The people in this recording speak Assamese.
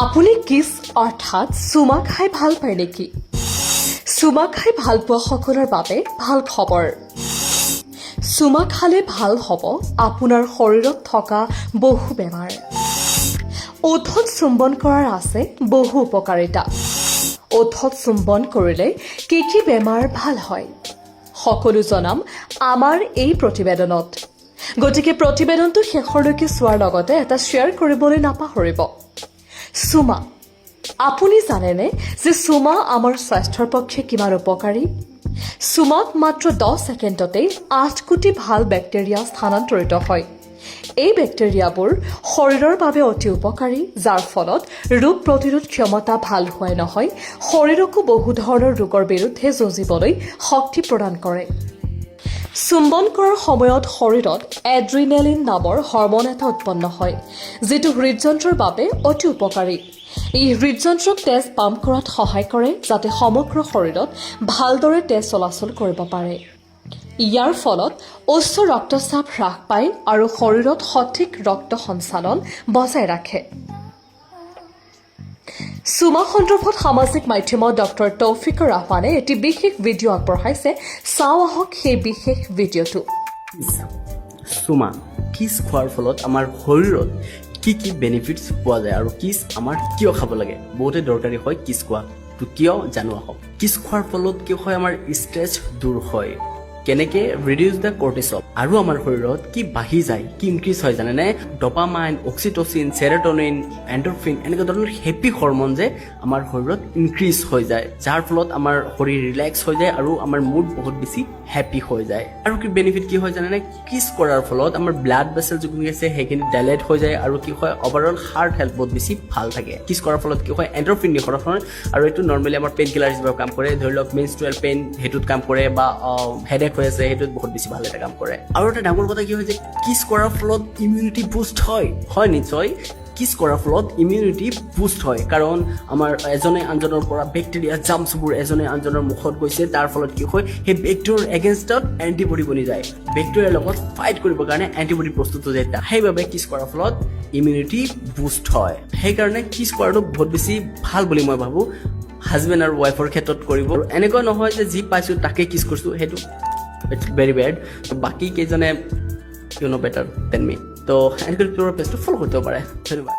আপুনি কিছ অৰ্থাৎ চুমা খাই ভাল পায় নেকি? চুমা খাই ভাল পোৱা সকলৰ বাবে ভাল খবৰ। চুমা খালে ভাল হ'ব আপোনাৰ শৰীৰত থকা বহু বেমাৰ। ওঠত চুম্বন কৰাৰ আছে বহু উপকাৰিতা। ওঠত চুম্বন কৰিলে কি কি বেমাৰ ভাল হয় সকলো জনাম আমাৰ এই প্ৰতিবেদনত। গতিকে প্ৰতিবেদনটো শেষলৈকে চোৱাৰ লগতে এটা শ্বেয়াৰ কৰিবলৈ নাপাহৰিব। চুমা, আপুনি জানেনে যে চুমা আমাৰ স্বাস্থ্যৰ পক্ষে কিমান উপকাৰী? চুমাত মাত্ৰ 10 ছেকেণ্ডতেই 8 কোটি ভাল বেক্টেৰিয়া স্থানান্তৰিত হয়। এই বেক্টেৰিয়াবোৰ শৰীৰৰ বাবে অতি উপকাৰী, যাৰ ফলত ৰোগ প্ৰতিৰোধ ক্ষমতা ভাল হোৱাই নহয়, শৰীৰকো বহু ধৰণৰ ৰোগৰ বিৰুদ্ধে যুঁজিবলৈ শক্তি প্ৰদান কৰে। চুম্বন কৰাৰ সময়ত শৰীৰত এড্ৰিনেলিন নামৰ হৰম'ন এটা উৎপন্ন হয়, যিটো হৃদযন্ত্ৰৰ বাবে অতি উপকাৰী। ই হৃদযন্ত্ৰক তেজ পাম্প কৰাত সহায় কৰে, যাতে সমগ্ৰ শৰীৰত ভালদৰে তেজ চলাচল কৰিব পাৰে। ইয়াৰ ফলত উচ্চ ৰক্তচাপ হ্ৰাস পায় আৰু শৰীৰত সঠিক ৰক্ত সঞ্চালন বজাই ৰাখে। চুমা সন্দৰ্ভত সামাজিক মাধ্যমত ডক্টৰ তৌফিকৰ ৰহমানে এটি বিশেষ ভিডিঅ' আগবঢ়াইছে। চাওঁ আহক সেই বিশেষ ভিডিঅ'টো। চুমা কিছ খোৱাৰ ফলত আমাৰ শৰীৰত কি কি বেনিফিটছ পোৱা যায় আৰু কিছ আমাৰ কিয় খাব লাগে? বহুতে দৰকাৰী হয় কিছ খোৱা, তো কিয় জানো আহক। কিছ খোৱাৰ ফলত কি হয়, আমাৰ ষ্ট্ৰেছ দূৰ হয়। কেনেকে? Reduce the cortisol. আৰু আমাৰ শৰীৰত কি বাঢ়ি যায়, কি ইনক্ৰিজ হয় জানেনে? ডপামাইন, অক্সিটচিন, চেৰটনিন, এণ্ডৰফিন, এনেকুৱা ধৰণৰ হেপী হৰমন যে আমাৰ শৰীৰত ইনক্ৰিজ হৈ যায়, যাৰ ফলত আমাৰ শৰীৰ ৰিলেক্স হৈ যায় আৰু আমাৰ মুড বহুত বেছি হেপী হৈ যায়। আৰু কি বেনিফিট কি হয় জানেনে? কিছ কৰাৰ ফলত আমাৰ ব্লাড ভেছেল যিখিনি আছে সেইখিনি ডাইলেট হৈ যায় আৰু কি হয়, অভাৰঅল হাৰ্ট হেল্থ বহুত বেছি ভাল থাকে। কিছ কৰাৰ ফলত কি হয়, এণ্ডৰফিন নিঃসৰণ হয় আৰু এইটো নৰ্মেলি আমাৰ পেইন কিলাৰ হিচাপে কাম কৰে। ধৰি লওক মেনষ্ট্ৰুৱেল পেইন সেইটোত কাম কৰে, বা হেডেক হৈ আছে সেইটোত বহুত বেছি ভাল এটা কাম কৰে। আৰু এটা ডাঙৰ কথা কি হয় যে কিছ কৰাৰ ফলত ইমিউনিটি বুষ্ট হয়। হয়, নিশ্চয় কিছ কৰাৰ ফলত ইমিউনিটি বুষ্ট হয়, কাৰণ আমাৰ এজনে আনজনৰ পৰা বেক্টেৰিয়া জাৰ্মছবোৰ এজনে আনজনৰ মুখত গৈছে, তাৰ ফলত কি হয়, সেই বেক্টেৰিয়াৰ এগেইনষ্টত এণ্টিবডি বনি যায়। বেক্টেৰিয়াৰ লগত ফাইট কৰিবৰ কাৰণে এণ্টিবডি প্ৰস্তুত হৈ যায়। সেইবাবে কিছ কৰাৰ ফলত ইমিউনিটি বুষ্ট হয়। সেইকাৰণে কিছ কৰাটো বহুত বেছি ভাল বুলি মই ভাবোঁ, হাজবেণ্ড আৰু ৱাইফৰ ক্ষেত্ৰত কৰিব। এনেকুৱা নহয় যে যি পাইছোঁ তাকে কিছ কৰিছোঁ, সেইটো ইটছ ভেৰি বেড। বাকী কেইজনে you know' better than me, তো এনেকৈ পেজটো ফ'ল' কৰিব পাৰে। ধন্যবাদ।